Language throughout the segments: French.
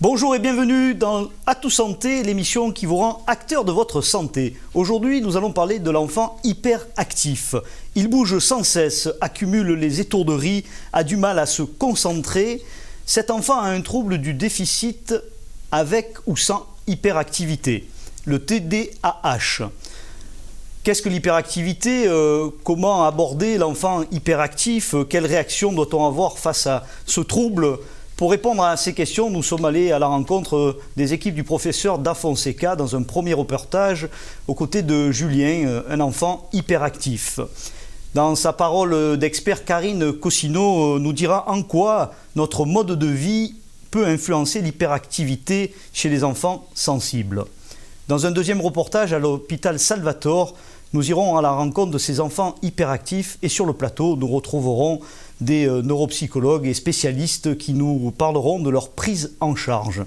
Bonjour et bienvenue dans À Tout Santé, l'émission qui vous rend acteur de votre santé. Aujourd'hui, nous allons parler de l'enfant hyperactif. Il bouge sans cesse, accumule les étourderies, a du mal à se concentrer. Cet enfant a un trouble du déficit avec ou sans hyperactivité, le TDAH. Qu'est-ce que l'hyperactivité ? Comment aborder l'enfant hyperactif ? Quelle réaction doit-on avoir face à ce trouble ? Pour répondre à ces questions, nous sommes allés à la rencontre des équipes du professeur Da Fonseca dans un premier reportage aux côtés de Julien, un enfant hyperactif. Dans sa parole d'expert, Karine Cossino nous dira en quoi notre mode de vie peut influencer l'hyperactivité chez les enfants sensibles. Dans un deuxième reportage à l'hôpital Salvatore, nous irons à la rencontre de ces enfants hyperactifs et sur le plateau, nous retrouverons des neuropsychologues et spécialistes qui nous parleront de leur prise en charge.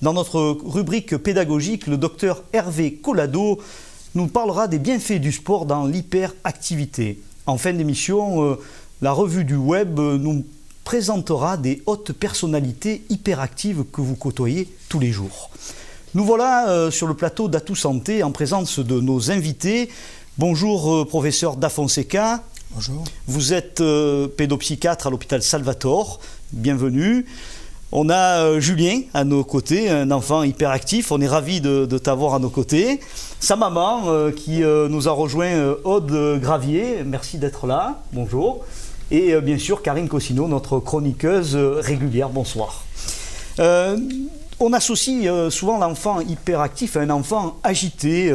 Dans notre rubrique pédagogique, le docteur Hervé Collado nous parlera des bienfaits du sport dans l'hyperactivité. En fin d'émission, la revue du web nous présentera des hautes personnalités hyperactives que vous côtoyez tous les jours. Nous voilà sur le plateau d'À Tout Santé en présence de nos invités. Bonjour professeur Da Fonseca. Bonjour. Vous êtes pédopsychiatre à l'hôpital Salvatore, bienvenue. On a Julien à nos côtés, un enfant hyperactif, on est ravis de t'avoir à nos côtés. Sa maman qui nous a rejoint, Aude Gravier, merci d'être là, bonjour. Et bien sûr Karine Cossino, notre chroniqueuse régulière, bonsoir. On associe souvent l'enfant hyperactif à un enfant agité,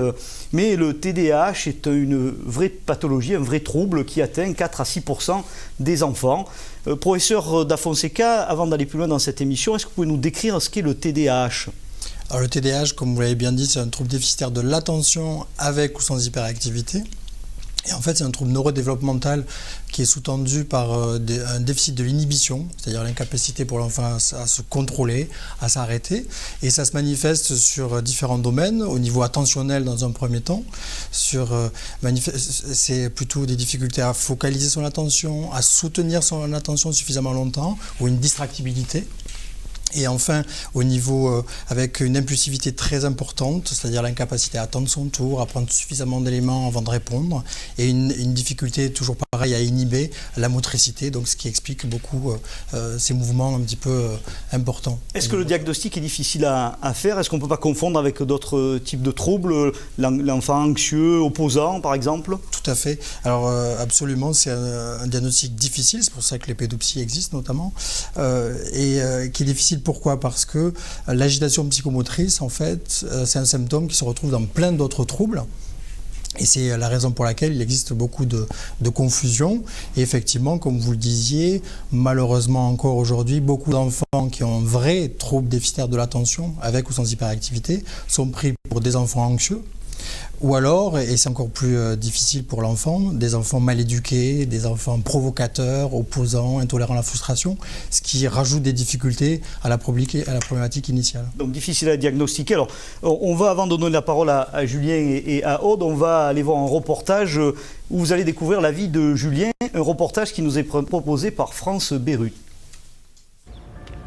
mais le TDAH est une vraie pathologie, un vrai trouble qui atteint 4 à 6% des enfants. Professeur Da Fonseca, avant d'aller plus loin dans cette émission, est-ce que vous pouvez nous décrire ce qu'est le TDAH ? Alors le TDAH, comme vous l'avez bien dit, c'est un trouble déficitaire de l'attention avec ou sans hyperactivité. Et en fait, c'est un trouble neurodéveloppemental qui est sous-tendu par un déficit de l'inhibition, c'est-à-dire l'incapacité pour l'enfant à se contrôler, à s'arrêter. Et ça se manifeste sur différents domaines, au niveau attentionnel dans un premier temps. C'est plutôt des difficultés à focaliser son attention, à soutenir son attention suffisamment longtemps, ou une distractibilité. Et enfin, au niveau avec une impulsivité très importante, c'est-à-dire l'incapacité à attendre son tour, à prendre suffisamment d'éléments avant de répondre, et une difficulté toujours pareil à inhiber la motricité, donc ce qui explique beaucoup ces mouvements un petit peu importants. Est-ce que le diagnostic est difficile à faire ? Est-ce qu'on ne peut pas confondre avec d'autres types de troubles, l'enfant anxieux, opposant par exemple ? Tout à fait. Alors absolument, c'est un diagnostic difficile, c'est pour ça que les pédopsies existent notamment, et qui est difficile. Pourquoi ? Parce que l'agitation psychomotrice, en fait, c'est un symptôme qui se retrouve dans plein d'autres troubles. Et c'est la raison pour laquelle il existe beaucoup de confusion. Et effectivement, comme vous le disiez, malheureusement encore aujourd'hui, beaucoup d'enfants qui ont un vrai trouble déficitaire de l'attention, avec ou sans hyperactivité, sont pris pour des enfants anxieux. Ou alors, et c'est encore plus difficile pour l'enfant, des enfants mal éduqués, des enfants provocateurs, opposants, intolérants à la frustration, ce qui rajoute des difficultés à la problématique initiale. Donc difficile à diagnostiquer. Alors, on va, avant de donner la parole à Julien et à Aude, on va aller voir un reportage où vous allez découvrir la vie de Julien, un reportage qui nous est proposé par France Bérut.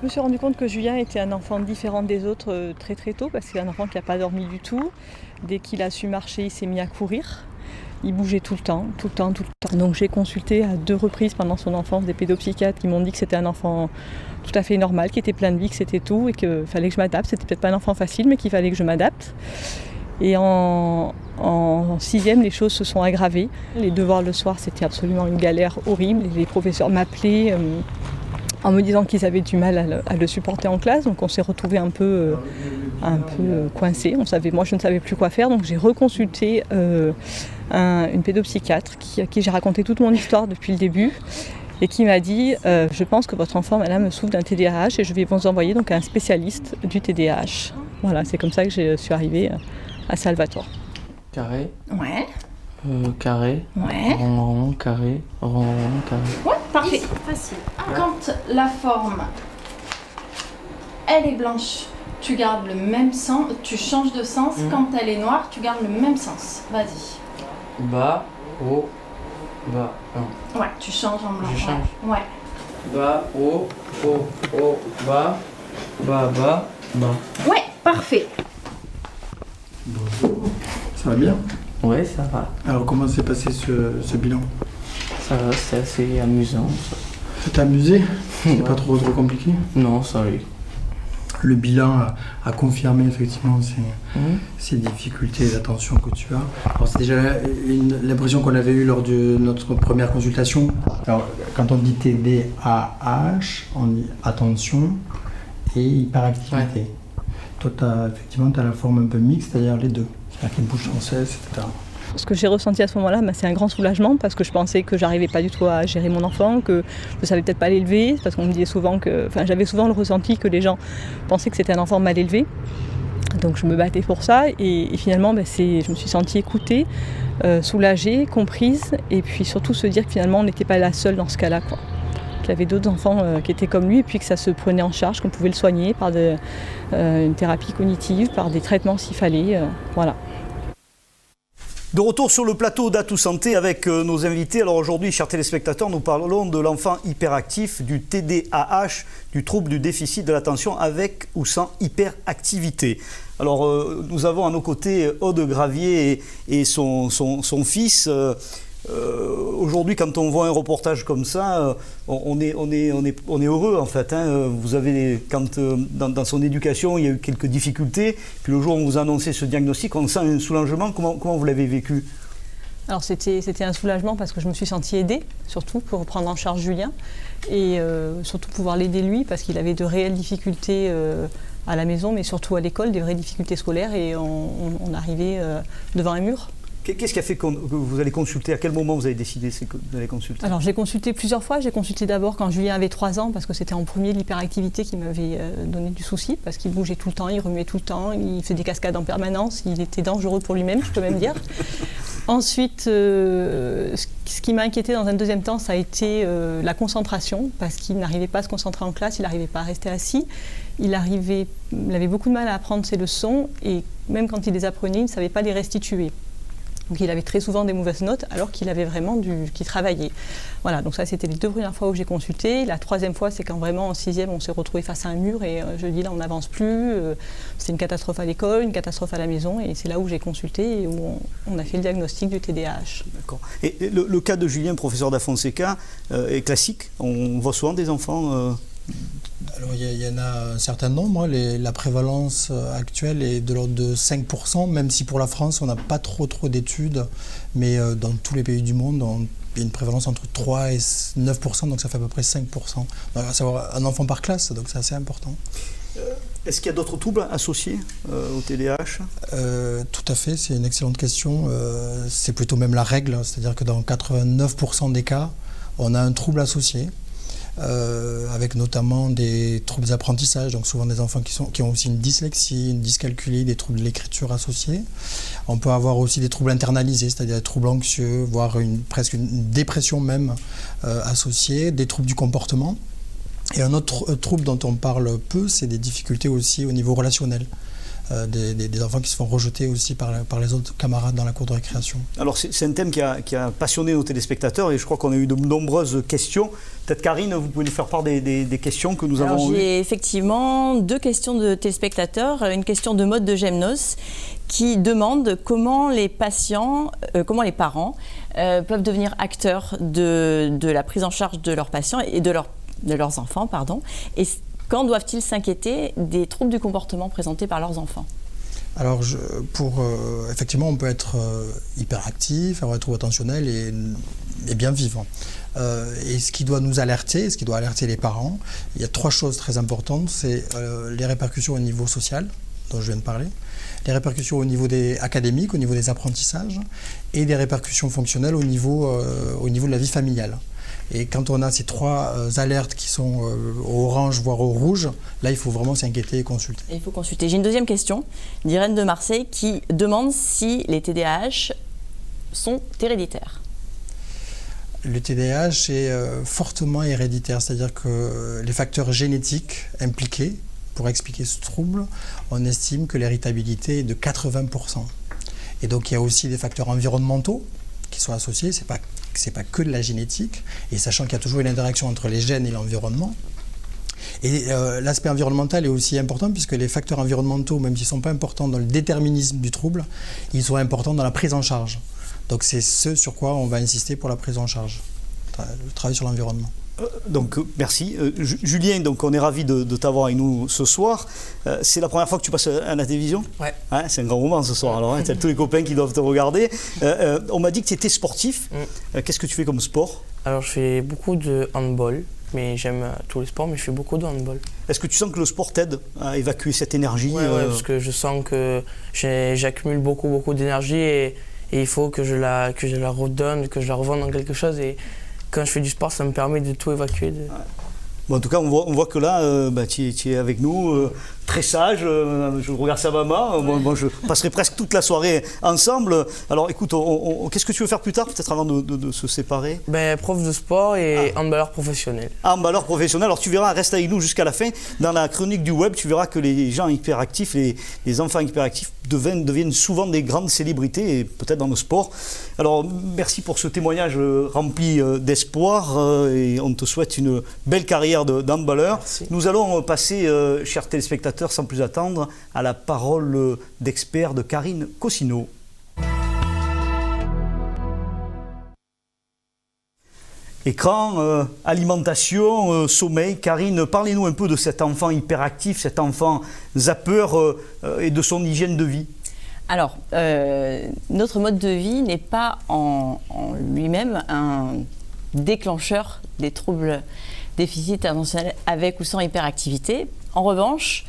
Je me suis rendu compte que Julien était un enfant différent des autres très très tôt, parce que c'est un enfant qui n'a pas dormi du tout. Dès qu'il a su marcher, il s'est mis à courir. Il bougeait tout le temps. Donc j'ai consulté à 2 reprises pendant son enfance des pédopsychiatres qui m'ont dit que c'était un enfant tout à fait normal, qui était plein de vie, que c'était tout et qu'il fallait que je m'adapte. C'était peut-être pas un enfant facile, mais qu'il fallait que je m'adapte. Et en 6e, les choses se sont aggravées. Les devoirs le soir, c'était absolument une galère horrible. Les professeurs m'appelaient en me disant qu'ils avaient du mal à le supporter en classe. Donc on s'est retrouvés un peu coincés. Moi, je ne savais plus quoi faire. Donc j'ai reconsulté une pédopsychiatre à qui j'ai raconté toute mon histoire depuis le début et qui m'a dit je pense que votre enfant, madame, souffre d'un TDAH et je vais vous envoyer donc à un spécialiste du TDAH. Voilà, c'est comme ça que je suis arrivée à Salvatore. Carré. Ouais. Carré. Ouais. Rond, carré. Rond, carré. Ouais, parfait. Ici, facile. Quand la forme, elle est blanche, tu gardes le même sens, tu changes de sens. Quand elle est noire, tu gardes le même sens. Vas-y. Bas, haut, bas. Non. Ouais, tu changes en blanc. Je change. Ouais. Bas, haut, bas, bas, Bas. Ouais, parfait. Bonjour. Ça va bien? Ouais, ça va. Alors comment s'est passé ce bilan? Ça va, c'est assez amusant. Ça t'a amusé? C'est Ouais. pas trop compliqué? Non, ça allait. Le bilan a confirmé effectivement ces difficultés d'attention que tu as. Alors, c'est déjà l'impression qu'on avait eue lors de notre première consultation. Alors, quand on dit TDAH, on dit attention et hyperactivité. Ouais. Toi, effectivement, tu as la forme un peu mixte, c'est-à-dire les deux. C'est-à-dire qu'il bouge sans cesse, etc. Ce que j'ai ressenti à ce moment-là, c'est un grand soulagement parce que je pensais que j'arrivais pas du tout à gérer mon enfant, que je savais peut-être pas l'élever, parce qu'on me disait souvent j'avais souvent le ressenti que les gens pensaient que c'était un enfant mal élevé. Donc je me battais pour ça et finalement je me suis sentie écoutée, soulagée, comprise et puis surtout se dire que finalement on n'était pas la seule dans ce cas-là, quoi. Qu'il y avait d'autres enfants qui étaient comme lui et puis que ça se prenait en charge, qu'on pouvait le soigner par une thérapie cognitive, par des traitements s'il fallait, voilà. De retour sur le plateau d'Atout Santé avec nos invités. Alors aujourd'hui, chers téléspectateurs, nous parlons de l'enfant hyperactif, du TDAH, du trouble du déficit de l'attention avec ou sans hyperactivité. Alors nous avons à nos côtés Aude Gravier et son fils. Aujourd'hui, quand on voit un reportage comme ça, on est heureux en fait. Hein. Vous avez, dans son éducation, il y a eu quelques difficultés. Puis le jour où on vous a annoncé ce diagnostic, on sent un soulagement. Comment vous l'avez vécu? Alors c'était un soulagement parce que je me suis sentie aidée, surtout pour prendre en charge Julien et surtout pouvoir l'aider lui parce qu'il avait de réelles difficultés à la maison, mais surtout à l'école, des vraies difficultés scolaires et on arrivait devant un mur. Qu'est-ce qui a fait que vous allez consulter? À quel moment vous avez décidé d'aller consulter? Alors j'ai consulté plusieurs fois. J'ai consulté d'abord quand Julien avait 3 ans parce que c'était en premier l'hyperactivité qui m'avait donné du souci parce qu'il bougeait tout le temps, il remuait tout le temps, il faisait des cascades en permanence, il était dangereux pour lui-même, je peux même dire. Ensuite, ce qui m'a inquiété dans un deuxième temps, ça a été la concentration parce qu'il n'arrivait pas à se concentrer en classe, il n'arrivait pas à rester assis. Il avait beaucoup de mal à apprendre ses leçons et même quand il les apprenait, il ne savait pas les restituer. Donc il avait très souvent des mauvaises notes alors qu'il avait vraiment qu'il travaillait. Voilà, donc ça c'était les 2 premières fois où j'ai consulté. La 3e fois c'est quand vraiment en 6e on s'est retrouvé face à un mur et je dis là on n'avance plus. C'était une catastrophe à l'école, une catastrophe à la maison et c'est là où j'ai consulté et où on a fait le diagnostic du TDAH. D'accord. Et le cas de Julien, professeur da Fonseca, est classique. On voit souvent des enfants... Alors il y en a un certain nombre. La prévalence actuelle est de l'ordre de 5%, même si pour la France on n'a pas trop d'études, mais dans tous les pays du monde il y a une prévalence entre 3 et 9%, donc ça fait à peu près 5%. Donc, à savoir un enfant par classe, donc c'est assez important. Est-ce qu'il y a d'autres troubles associés au TDAH? Tout à fait, c'est une excellente question. C'est plutôt même la règle, c'est-à-dire que dans 89% des cas, on a un trouble associé. Avec notamment des troubles d'apprentissage, donc souvent des enfants qui ont aussi une dyslexie, une dyscalculie, des troubles de l'écriture associés. On peut avoir aussi des troubles internalisés, c'est-à-dire des troubles anxieux, voire presque une dépression même associée, des troubles du comportement. Et un autre trouble dont on parle peu, c'est des difficultés aussi au niveau relationnel. Des enfants qui se font rejeter aussi par les autres camarades dans la cour de récréation. Alors c'est un thème qui a passionné nos téléspectateurs et je crois qu'on a eu de nombreuses questions. Peut-être Karine, vous pouvez nous faire part des questions que nous avons eues. J'ai effectivement 2 questions de téléspectateurs. Une question de Maud de Gemnos qui demande comment les parents peuvent devenir acteurs de la prise en charge de leurs patients et de leurs enfants, pardon. Et quand doivent-ils s'inquiéter des troubles du comportement présentés par leurs enfants? Alors, effectivement, on peut être hyperactif, avoir un trouble attentionnel et bien vivre. Et ce qui doit nous alerter, ce qui doit alerter les parents, il y a 3 choses très importantes. C'est les répercussions au niveau social, dont je viens de parler, les répercussions au niveau académique, au niveau des apprentissages, et des répercussions fonctionnelles au niveau de la vie familiale. Et quand on a ces 3 alertes qui sont au orange, voire au rouge, là, il faut vraiment s'inquiéter et consulter. Et il faut consulter. J'ai une deuxième question d'Irène de Marseille qui demande si les TDAH sont héréditaires. Le TDAH est fortement héréditaire, c'est-à-dire que les facteurs génétiques impliqués pour expliquer ce trouble, on estime que l'héritabilité est de 80%. Et donc il y a aussi des facteurs environnementaux qui sont associés, c'est pas que de la génétique, et sachant qu'il y a toujours une interaction entre les gènes et l'environnement. Et l'aspect environnemental est aussi important puisque les facteurs environnementaux, même s'ils ne sont pas importants dans le déterminisme du trouble, ils sont importants dans la prise en charge. Donc c'est ce sur quoi on va insister pour la prise en charge, le travail sur l'environnement. Donc merci. Julien, donc, on est ravis de t'avoir avec nous ce soir. C'est la première fois que tu passes à la télévision ? Ouais. Hein, c'est un grand moment ce soir, alors tu as tous les copains qui doivent te regarder. On m'a dit que tu étais sportif. Qu'est-ce que tu fais comme sport ? Alors je fais beaucoup de handball, mais j'aime tous les sports, mais je fais beaucoup de handball. Est-ce que tu sens que le sport t'aide à évacuer cette énergie ? Ouais, parce que je sens que j'accumule beaucoup d'énergie et il faut que je la redonne, que je la revende dans quelque chose. Et quand je fais du sport, ça me permet de tout évacuer. Bon, en tout cas, on voit que là, tu es avec nous, très sage. Je regarde sa maman. Moi, je passerai presque toute la soirée ensemble. Alors, écoute, qu'est-ce que tu veux faire plus tard, peut-être avant de se séparer ? Prof de sport et handballeur professionnel. Handballeur professionnel. Alors, tu verras, reste avec nous jusqu'à la fin. Dans la chronique du web, tu verras que les gens hyperactifs, les enfants hyperactifs deviennent souvent des grandes célébrités, et peut-être dans le sport. Alors, merci pour ce témoignage rempli d'espoir et on te souhaite une belle carrière d'handballeur. Nous allons passer, chers téléspectateurs, sans plus attendre, à la parole d'expert de Karine Cossineau. Écran, alimentation, sommeil. Karine, parlez-nous un peu de cet enfant hyperactif, cet enfant zappeur et de son hygiène de vie. Alors, notre mode de vie n'est pas en lui-même un déclencheur des troubles déficit attentionnel avec ou sans hyperactivité. En revanche,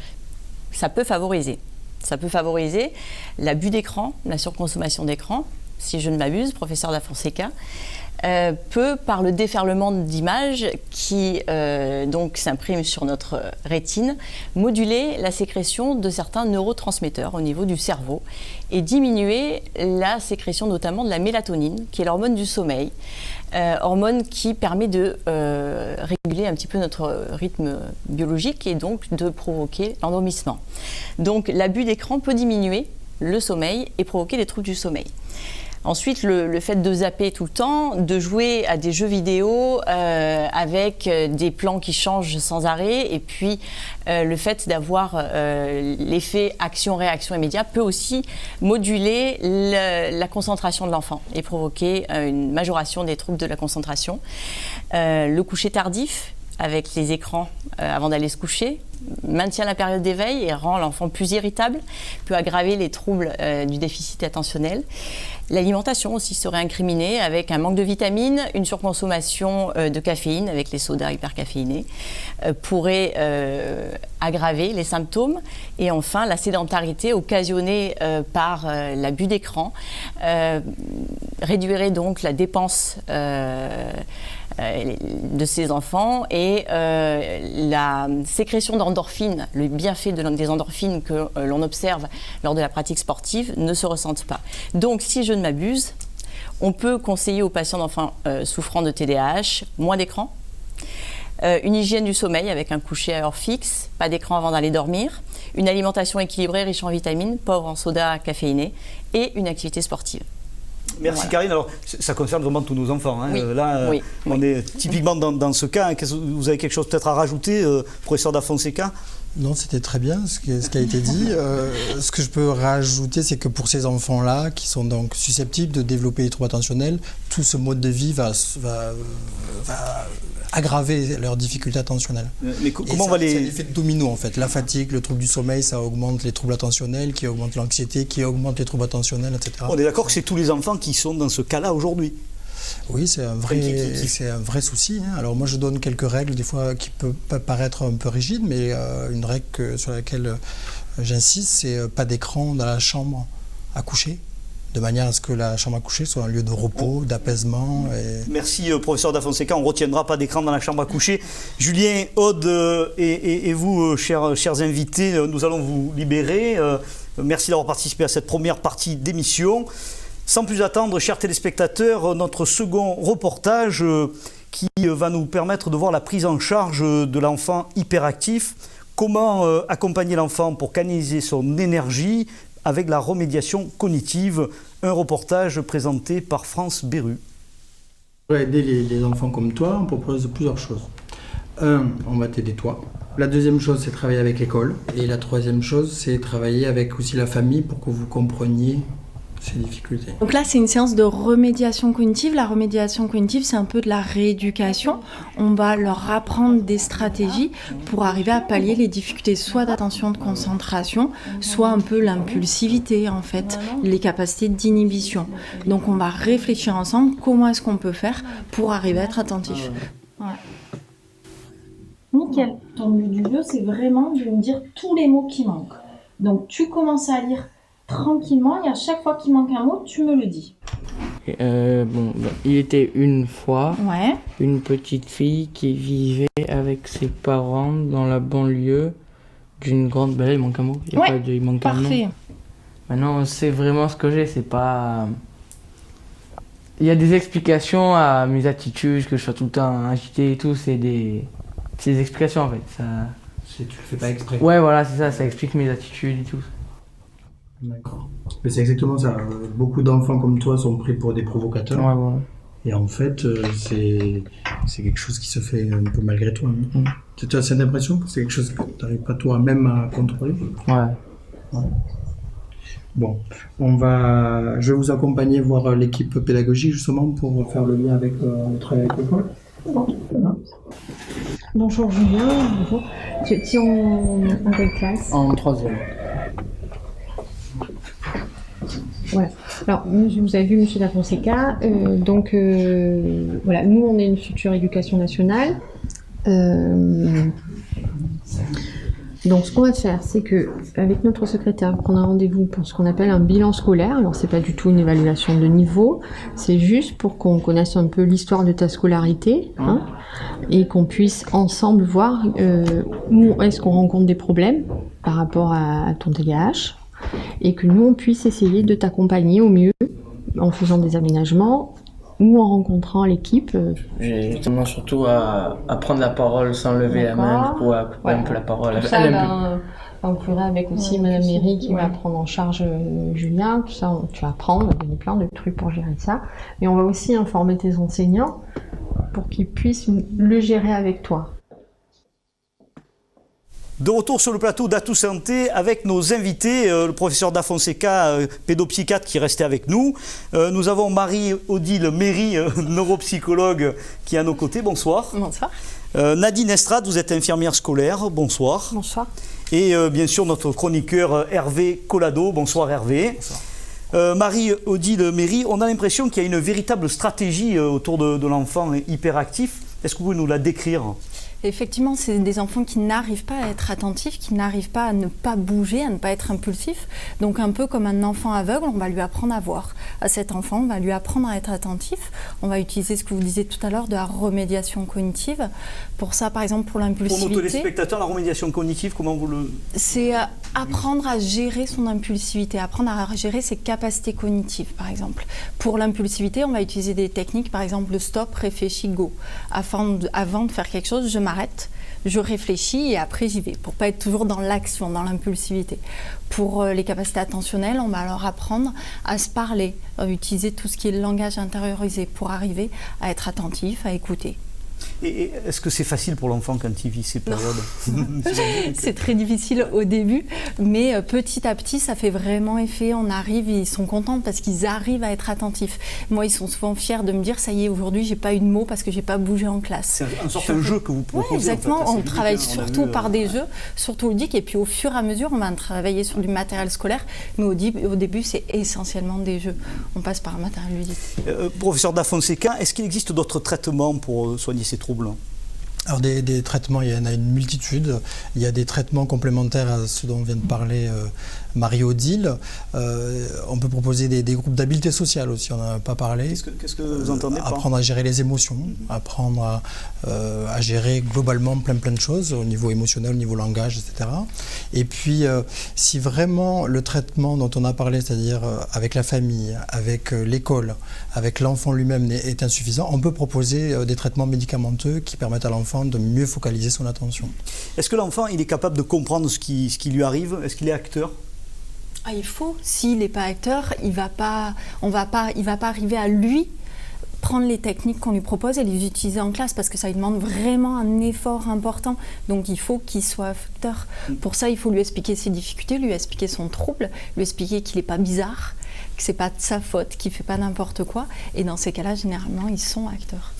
ça peut favoriser. Ça peut favoriser l'abus d'écran, la surconsommation d'écran. Si je ne m'abuse, professeur Da Fonseca, peut, par le déferlement d'images qui donc s'imprime sur notre rétine, moduler la sécrétion de certains neurotransmetteurs au niveau du cerveau et diminuer la sécrétion notamment de la mélatonine, qui est l'hormone du sommeil, hormone qui permet de réguler un petit peu notre rythme biologique et donc de provoquer l'endormissement. Donc l'abus d'écran peut diminuer le sommeil et provoquer des troubles du sommeil. Ensuite, le fait de zapper tout le temps, de jouer à des jeux vidéo avec des plans qui changent sans arrêt, et puis le fait d'avoir l'effet action-réaction immédiat peut aussi moduler la concentration de l'enfant et provoquer une majoration des troubles de la concentration. Le coucher tardif avec les écrans avant d'aller se coucher maintient la période d'éveil et rend l'enfant plus irritable, peut aggraver les troubles du déficit attentionnel. L'alimentation aussi serait incriminée avec un manque de vitamines, une surconsommation de caféine avec les sodas hypercaféinés pourrait aggraver les symptômes. Et enfin, la sédentarité occasionnée par l'abus d'écran réduirait donc la dépense de ces enfants et la sécrétion d'endorphines, le bienfait des endorphines que l'on observe lors de la pratique sportive ne se ressentent pas. Donc si je ne m'abuse, on peut conseiller aux patients d'enfants souffrant de TDAH moins d'écran, une hygiène du sommeil avec un coucher à heure fixe, pas d'écran avant d'aller dormir, une alimentation équilibrée riche en vitamines, pauvre en soda caféinés et une activité sportive. Merci voilà. Karine. Alors, ça concerne vraiment tous nos enfants. Hein. Oui. Là, oui. on est typiquement dans ce cas. Vous avez quelque chose peut-être à rajouter, professeur Da Fonseca ? Non, c'était très bien ce qui a été dit. Ce que je peux rajouter, c'est que pour ces enfants-là, qui sont donc susceptibles de développer les troubles attentionnels, tout ce mode de vie va aggraver leurs difficultés attentionnelles. Mais comment on va les... C'est l'effet de domino en fait. La fatigue, le trouble du sommeil, ça augmente les troubles attentionnels, qui augmente l'anxiété, qui augmente les troubles attentionnels, etc. On est d'accord que c'est tous les enfants qui sont dans ce cas-là aujourd'hui. Oui, c'est un vrai souci. Hein. Alors moi, je donne quelques règles, des fois, qui peuvent paraître un peu rigides, mais une règle sur laquelle j'insiste, c'est pas d'écran dans la chambre à coucher, de manière à ce que la chambre à coucher soit un lieu de repos, d'apaisement. Et... Merci, professeur Da Fonseca. On ne retiendra pas d'écran dans la chambre à coucher. Julien, Aude et vous, chers invités, nous allons vous libérer. Merci d'avoir participé à cette première partie d'émission. Sans plus attendre, chers téléspectateurs, notre second reportage qui va nous permettre de voir la prise en charge de l'enfant hyperactif. Comment accompagner l'enfant pour canaliser son énergie avec la remédiation cognitive. Un reportage présenté par France Berru. Pour aider les enfants comme toi, on propose plusieurs choses. On va t'aider toi. La deuxième chose, c'est travailler avec l'école. Et la troisième chose, c'est travailler avec aussi la famille pour que vous compreniez ces difficultés. Donc là, c'est une séance de remédiation cognitive. La remédiation cognitive, c'est un peu de la rééducation. On va leur apprendre des stratégies pour arriver à pallier les difficultés, soit d'attention, de concentration, soit un peu l'impulsivité, en fait, les capacités d'inhibition. Donc on va réfléchir ensemble comment est-ce qu'on peut faire pour arriver à être attentif. Ouais. Nickel. Ton but du jeu, c'est vraiment de me dire tous les mots qui manquent. Donc tu commences à lire tranquillement et à chaque fois qu'il manque un mot, tu me le dis. Il était une fois Ouais. une petite fille qui vivait avec ses parents dans la banlieue d'une grande... Ben là, il manque un mot. Il manque un nom. Parfait. Maintenant, c'est vraiment ce que j'ai, c'est pas... Il y a des explications à mes attitudes, que je sois tout le temps agité et tout, c'est des explications en fait. Ça... Tu le fais pas exprès. Ouais, voilà, c'est ça explique mes attitudes et tout. D'accord. Mais c'est exactement ça. Beaucoup d'enfants comme toi sont pris pour des provocateurs. Ouais, voilà. Et en fait, c'est quelque chose qui se fait un peu malgré toi. Hein. Tu as cette impression que c'est quelque chose que tu n'arrives pas toi-même à contrôler? Ouais. Bon, je vais vous accompagner voir l'équipe pédagogique justement pour faire le lien avec le travail avec l'école. Bonjour Julien, bonjour. Tu es en quelle classe? En 3e. Voilà. Alors, vous avez vu Monsieur Da Fonseca, voilà, nous on est une structure éducation nationale. Donc ce qu'on va faire, c'est que avec notre secrétaire, on va prendre un rendez-vous pour ce qu'on appelle un bilan scolaire. Alors c'est pas du tout une évaluation de niveau, c'est juste pour qu'on connaisse un peu l'histoire de ta scolarité, hein, et qu'on puisse ensemble voir où est-ce qu'on rencontre des problèmes par rapport à ton TDAH, et que nous on puisse essayer de t'accompagner au mieux en faisant des aménagements ou en rencontrant l'équipe. J'ai justement surtout à prendre la parole sans lever la main, pour couper un peu la parole. Tout ça, on pourra avec aussi Madame Méry qui va prendre en charge Julien, tout ça, tu vas apprendre, on va donner plein de trucs pour gérer ça. Et on va aussi informer tes enseignants pour qu'ils puissent le gérer avec toi. De retour sur le plateau d'Atout Santé avec nos invités, le professeur Da Fonseca, pédopsychiatre qui est resté avec nous. Nous avons Marie-Odile Méry, neuropsychologue, qui est à nos côtés. Bonsoir. Bonsoir. Nadine Estrade, vous êtes infirmière scolaire. Bonsoir. Bonsoir. Et bien sûr notre chroniqueur Hervé Collado. Bonsoir Hervé. Bonsoir. Marie-Odile Méry, on a l'impression qu'il y a une véritable stratégie autour de l'enfant hyperactif. Est-ce que vous pouvez nous la décrire ? Effectivement, c'est des enfants qui n'arrivent pas à être attentifs, qui n'arrivent pas à ne pas bouger, à ne pas être impulsifs. Donc un peu comme un enfant aveugle, on va lui apprendre à voir. À cet enfant, on va lui apprendre à être attentif. On va utiliser ce que vous disiez tout à l'heure de la remédiation cognitive. Pour ça, par exemple, pour l'impulsivité. Pour nos téléspectateurs, la remédiation cognitive, comment vous le... C'est apprendre à gérer son impulsivité, apprendre à gérer ses capacités cognitives, par exemple. Pour l'impulsivité, on va utiliser des techniques, par exemple le stop, réfléchis, go. Avant de faire quelque chose, je m'arrête, je réfléchis et après j'y vais, pour pas être toujours dans l'action, dans l'impulsivité. Pour les capacités attentionnelles, on va leur apprendre à se parler, à utiliser tout ce qui est le langage intériorisé pour arriver à être attentif, à écouter. Et est-ce que c'est facile pour l'enfant quand il vit ces périodes? C'est très difficile au début, mais petit à petit, ça fait vraiment effet. On arrive, ils sont contents parce qu'ils arrivent à être attentifs. Moi, ils sont souvent fiers de me dire, ça y est, aujourd'hui, j'ai pas eu de mots parce que j'ai pas bougé en classe. C'est un sorte de jeu que vous proposez. Oui, exactement. En fait, on travaille surtout par des jeux, surtout ludiques, et puis au fur et à mesure, on va travailler sur du matériel scolaire, mais au début, c'est essentiellement des jeux. On passe par un matériel ludique. Professeur Da Fonseca, est-ce qu'il existe d'autres traitements pour soigner ces troubles? Alors des traitements, il y en a une multitude. Il y a des traitements complémentaires à ce dont vient de parler Marie-Odile. On peut proposer des groupes d'habileté sociale aussi, on n'en a pas parlé. Qu'est-ce que vous entendez par... Apprendre à gérer les émotions, apprendre à gérer globalement plein de choses au niveau émotionnel, au niveau langage, etc. Et puis, si vraiment le traitement dont on a parlé, c'est-à-dire avec la famille, avec l'école, avec l'enfant lui-même est insuffisant, on peut proposer des traitements médicamenteux qui permettent à l'enfant de mieux focaliser son attention. Est-ce que l'enfant il est capable de comprendre ce qui lui arrive? Est-ce qu'il est acteur? Il faut. S'il n'est pas acteur, on va pas arriver à lui prendre les techniques qu'on lui propose et les utiliser en classe, parce que ça lui demande vraiment un effort important. Donc il faut qu'il soit acteur. Pour ça, il faut lui expliquer ses difficultés, lui expliquer son trouble, lui expliquer qu'il n'est pas bizarre, que c'est pas de sa faute, qu'il fait pas n'importe quoi. Et dans ces cas-là, généralement, ils sont acteurs.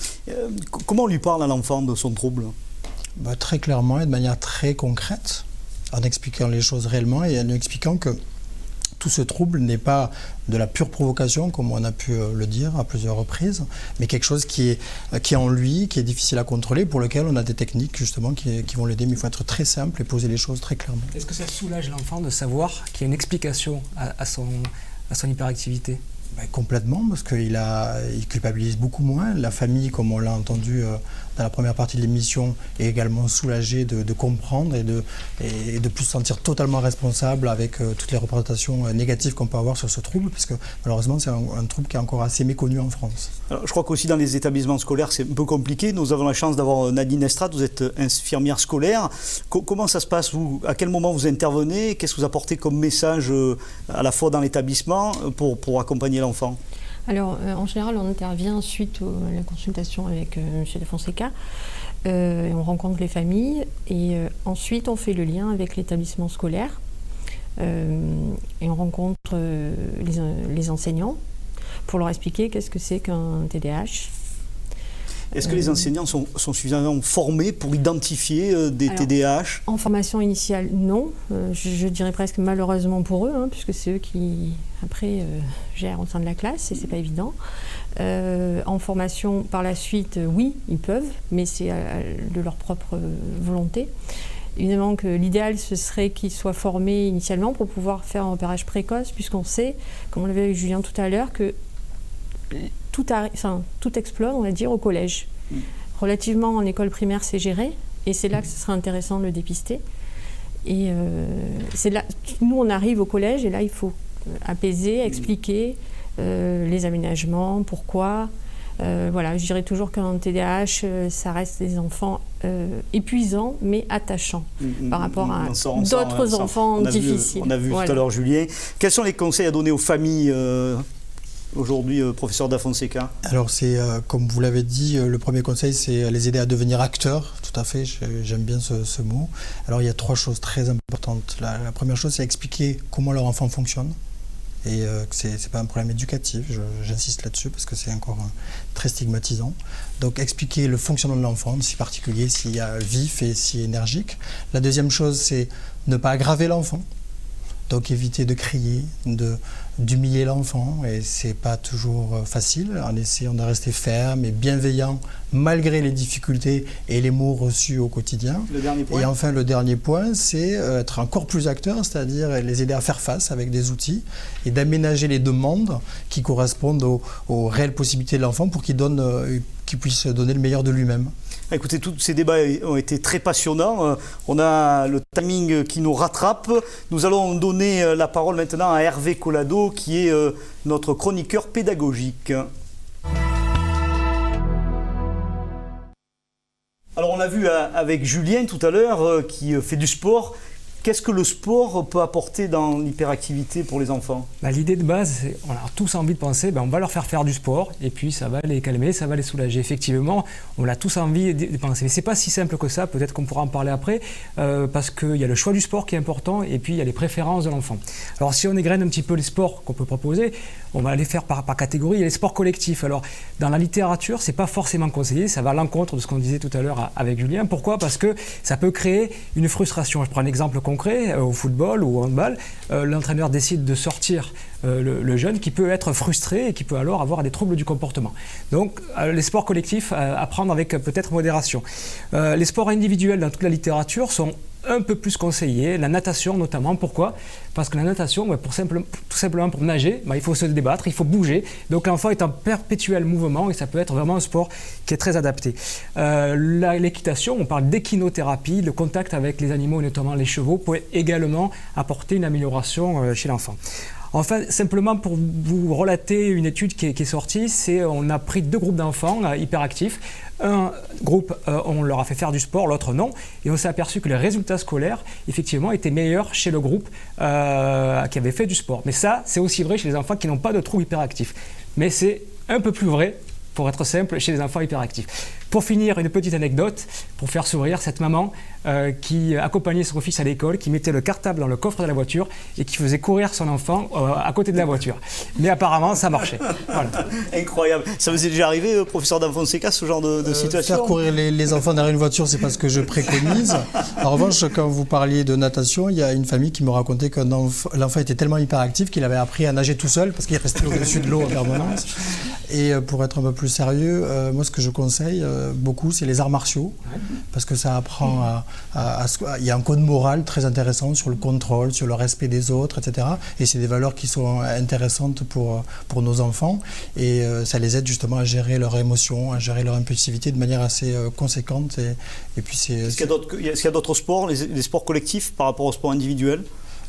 Comment on lui parle à l'enfant de son trouble ? Très clairement et de manière très concrète, en expliquant les choses réellement et en lui expliquant que tout ce trouble n'est pas de la pure provocation, comme on a pu le dire à plusieurs reprises, mais quelque chose qui est en lui, qui est difficile à contrôler, pour lequel on a des techniques justement qui vont l'aider, mais il faut être très simple et poser les choses très clairement. Est-ce que ça soulage l'enfant de savoir qu'il y a une explication à son hyperactivité ? Complètement, parce qu'il culpabilise beaucoup moins. La famille, comme on l'a entendu dans la première partie de l'émission, est également soulagée de comprendre et de plus se sentir totalement responsable avec toutes les représentations négatives qu'on peut avoir sur ce trouble, parce que malheureusement c'est un trouble qui est encore assez méconnu en France. Alors, je crois qu'aussi dans les établissements scolaires c'est un peu compliqué. Nous avons la chance d'avoir Nadine Estrade, vous êtes infirmière scolaire. Comment ça se passe, vous ? À quel moment vous intervenez ? Qu'est-ce que vous apportez comme message à la fois dans l'établissement pour accompagner l'enfant ? Alors, en général, on intervient suite à la consultation avec M. De Fonseca. On rencontre les familles et ensuite on fait le lien avec l'établissement scolaire et on rencontre les enseignants pour leur expliquer qu'est-ce que c'est qu'un TDAH. Est-ce que les enseignants sont suffisamment formés pour identifier des TDAH ? En formation initiale, non. Je dirais presque malheureusement pour eux, puisque c'est eux qui, après, gèrent au sein de la classe et c'est pas évident. En formation, par la suite, oui, ils peuvent, mais c'est de leur propre volonté. Évidemment que l'idéal, ce serait qu'ils soient formés initialement pour pouvoir faire un repérage précoce, puisqu'on sait, comme on l'avait avec Julien tout à l'heure, que tout explose, on va dire, au collège. Relativement en école primaire, c'est géré, et c'est là que ce serait intéressant de le dépister. Et c'est là, nous, on arrive au collège, et là, il faut apaiser, expliquer les aménagements, pourquoi. Voilà, je dirais toujours qu'un TDAH, ça reste des enfants épuisants, mais attachants par rapport à d'autres enfants difficiles. On a vu tout à l'heure Julien. Quels sont les conseils à donner aux familles aujourd'hui, professeur Da Fonseca? Alors c'est, comme vous l'avez dit, le premier conseil, c'est les aider à devenir acteurs. Tout à fait, j'aime bien ce mot. Alors il y a 3 choses très importantes. La première chose, c'est expliquer comment leur enfant fonctionne. Et que ce n'est pas un problème éducatif, j'insiste là-dessus parce que c'est encore très stigmatisant. Donc expliquer le fonctionnement de l'enfant, si particulier, s'il y a vif et si énergique. La deuxième chose, c'est ne pas aggraver l'enfant. Donc éviter de crier, d'humilier l'enfant, et c'est pas toujours facile, en essayant de rester ferme et bienveillant malgré les difficultés et les mots reçus au quotidien. Le dernier point. Et enfin, le dernier point, c'est être encore plus acteur, c'est-à-dire les aider à faire face avec des outils et d'aménager les demandes qui correspondent aux réelles possibilités de l'enfant pour qu'il puisse donner le meilleur de lui-même. Écoutez, tous ces débats ont été très passionnants. On a le timing qui nous rattrape. Nous allons donner la parole maintenant à Hervé Collado, qui est notre chroniqueur pédagogique. Alors on a vu avec Julien tout à l'heure qui fait du sport. Qu'est-ce que le sport peut apporter dans l'hyperactivité pour les enfants ? L'idée de base, c'est on a tous envie de penser, on va leur faire du sport et puis ça va les calmer, ça va les soulager. Effectivement, on a tous envie de penser. Mais ce n'est pas si simple que ça, peut-être qu'on pourra en parler après, parce qu'il y a le choix du sport qui est important et puis il y a les préférences de l'enfant. Alors si on égrène un petit peu les sports qu'on peut proposer, on va les faire par catégorie. Il y a les sports collectifs. Alors dans la littérature, ce n'est pas forcément conseillé, ça va à l'encontre de ce qu'on disait tout à l'heure avec Julien. Pourquoi ? Parce que ça peut créer une frustration. Je prends un exemple concret, au football ou au handball, l'entraîneur décide de sortir le jeune qui peut être frustré et qui peut alors avoir des troubles du comportement. Donc les sports collectifs à prendre avec peut-être modération. Les sports individuels dans toute la littérature sont un peu plus conseillés, la natation notamment. Pourquoi ? Parce que la natation, tout simplement pour nager, il faut se débattre, il faut bouger. Donc l'enfant est en perpétuel mouvement et ça peut être vraiment un sport qui est très adapté. L'équitation, on parle d'équinothérapie, le contact avec les animaux, notamment les chevaux, peut également apporter une amélioration chez l'enfant. Enfin, simplement pour vous relater une étude qui est sortie, on a pris 2 groupes d'enfants hyperactifs. Un groupe, on leur a fait faire du sport, l'autre non. Et on s'est aperçu que les résultats scolaires, effectivement, étaient meilleurs chez le groupe qui avait fait du sport. Mais ça, c'est aussi vrai chez les enfants qui n'ont pas de troubles hyperactifs. Mais c'est un peu plus vrai pour être simple, chez les enfants hyperactifs. Pour finir, une petite anecdote, pour faire sourire cette maman qui accompagnait son fils à l'école, qui mettait le cartable dans le coffre de la voiture et qui faisait courir son enfant à côté de la voiture. Mais apparemment, ça marchait. Voilà. Incroyable. Ça vous est déjà arrivé, professeur d'Enfonseca, ce genre de situation? Faire courir les enfants derrière une voiture, c'est pas ce que je préconise. En revanche, quand vous parliez de natation, il y a une famille qui me racontait que l'enfant était tellement hyperactif qu'il avait appris à nager tout seul parce qu'il restait au-dessus de l'eau en permanence. Et pour être un peu plus sérieux, moi ce que je conseille beaucoup, c'est les arts martiaux, parce que ça apprend il y a un code moral très intéressant sur le contrôle, sur le respect des autres, etc. Et c'est des valeurs qui sont intéressantes pour nos enfants, et ça les aide justement à gérer leurs émotions, à gérer leur impulsivité de manière assez conséquente. Et puis Est-ce qu'il y a d'autres sports, les sports collectifs par rapport aux sports individuels?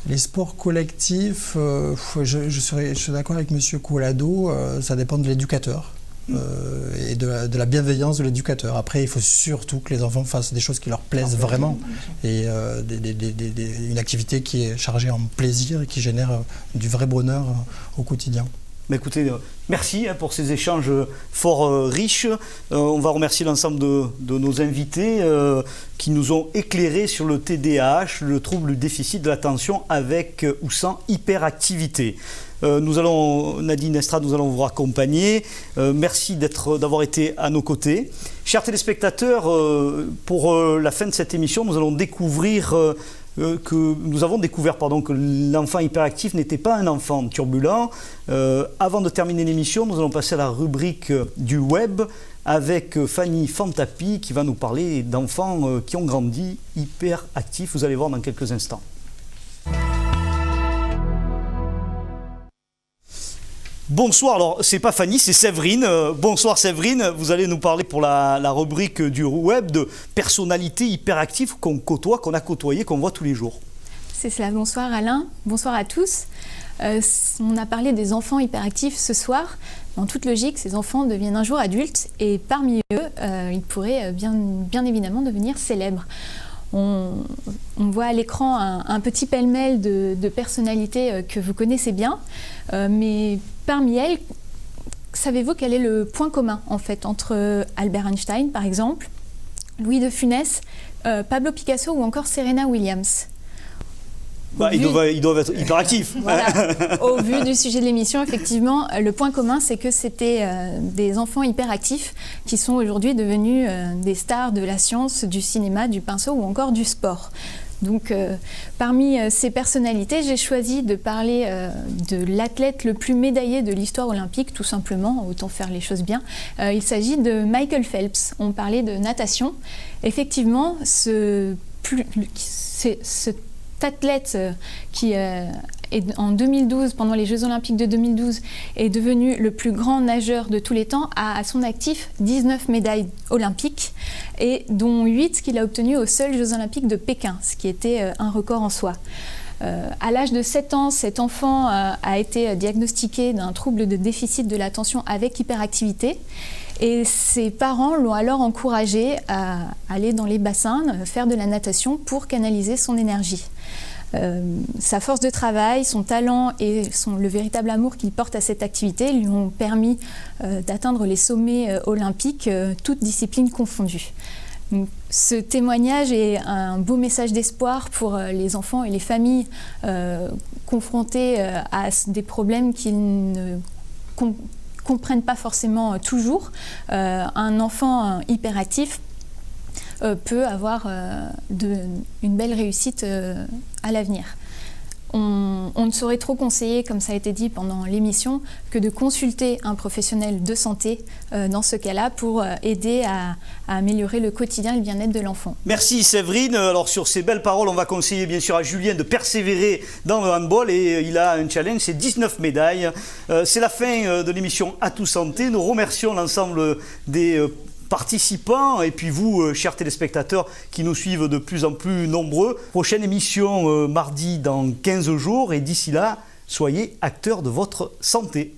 Les sports collectifs, je suis d'accord avec M. Coulado, ça dépend de l'éducateur et de la bienveillance de l'éducateur. Après, il faut surtout que les enfants fassent des choses qui leur plaisent vraiment, et une activité qui est chargée en plaisir et qui génère du vrai bonheur au quotidien. Mais écoutez, merci pour ces échanges fort riches. On va remercier l'ensemble de nos invités qui nous ont éclairés sur le TDAH, le trouble du déficit de l'attention avec ou sans hyperactivité. Nadine Estrade, nous allons vous accompagner. Merci d'avoir été à nos côtés. Chers téléspectateurs, pour la fin de cette émission, nous allons découvrir... nous avons découvert que l'enfant hyperactif n'était pas un enfant turbulent. Avant de terminer l'émission, nous allons passer à la rubrique du web avec Fanny Fantapi qui va nous parler d'enfants qui ont grandi hyperactifs. Vous allez voir dans quelques instants. Bonsoir, alors c'est pas Fanny, c'est Séverine. Bonsoir Séverine, vous allez nous parler pour la rubrique du web de personnalités hyperactives qu'on côtoie, qu'on a côtoyées, qu'on voit tous les jours. C'est cela, bonsoir Alain, bonsoir à tous. On a parlé des enfants hyperactifs ce soir. En toute logique, ces enfants deviennent un jour adultes et parmi eux, ils pourraient bien évidemment devenir célèbres. On voit à l'écran un petit pêle-mêle de personnalités que vous connaissez bien, mais parmi elles, savez-vous quel est le point commun en fait entre Albert Einstein par exemple, Louis de Funès, Pablo Picasso ou encore Serena Williams? Ils doivent être hyperactifs. Voilà. Au vu du sujet de l'émission, effectivement, le point commun, c'est que c'était des enfants hyperactifs qui sont aujourd'hui devenus des stars de la science, du cinéma, du pinceau ou encore du sport. Donc, parmi ces personnalités, j'ai choisi de parler de l'athlète le plus médaillé de l'histoire olympique, tout simplement, autant faire les choses bien. Il s'agit de Michael Phelps. On parlait de natation. Effectivement, cet athlète qui en 2012, pendant les Jeux Olympiques de 2012, est devenu le plus grand nageur de tous les temps, a à son actif 19 médailles olympiques, et dont 8 qu'il a obtenues aux seuls Jeux Olympiques de Pékin, ce qui était un record en soi. À l'âge de 7 ans, cet enfant a été diagnostiqué d'un trouble de déficit de l'attention avec hyperactivité. Et ses parents l'ont alors encouragé à aller dans les bassins, faire de la natation pour canaliser son énergie. Sa force de travail, son talent et le véritable amour qu'il porte à cette activité lui ont permis d'atteindre les sommets olympiques, toutes disciplines confondues. Donc, ce témoignage est un beau message d'espoir pour les enfants et les familles confrontés à des problèmes qu'ils ne comprennent pas forcément toujours. Un enfant hyperactif peut avoir une belle réussite à l'avenir. On ne saurait trop conseiller, comme ça a été dit pendant l'émission, que de consulter un professionnel de santé dans ce cas-là pour aider à améliorer le quotidien et le bien-être de l'enfant. Merci Séverine. Alors sur ces belles paroles, on va conseiller bien sûr à Julien de persévérer dans le handball et il a un challenge, c'est 19 médailles. C'est la fin de l'émission À Tout Santé. Nous remercions l'ensemble des participants et puis vous, chers téléspectateurs qui nous suivent de plus en plus nombreux. Prochaine émission mardi dans 15 jours et d'ici là, soyez acteurs de votre santé.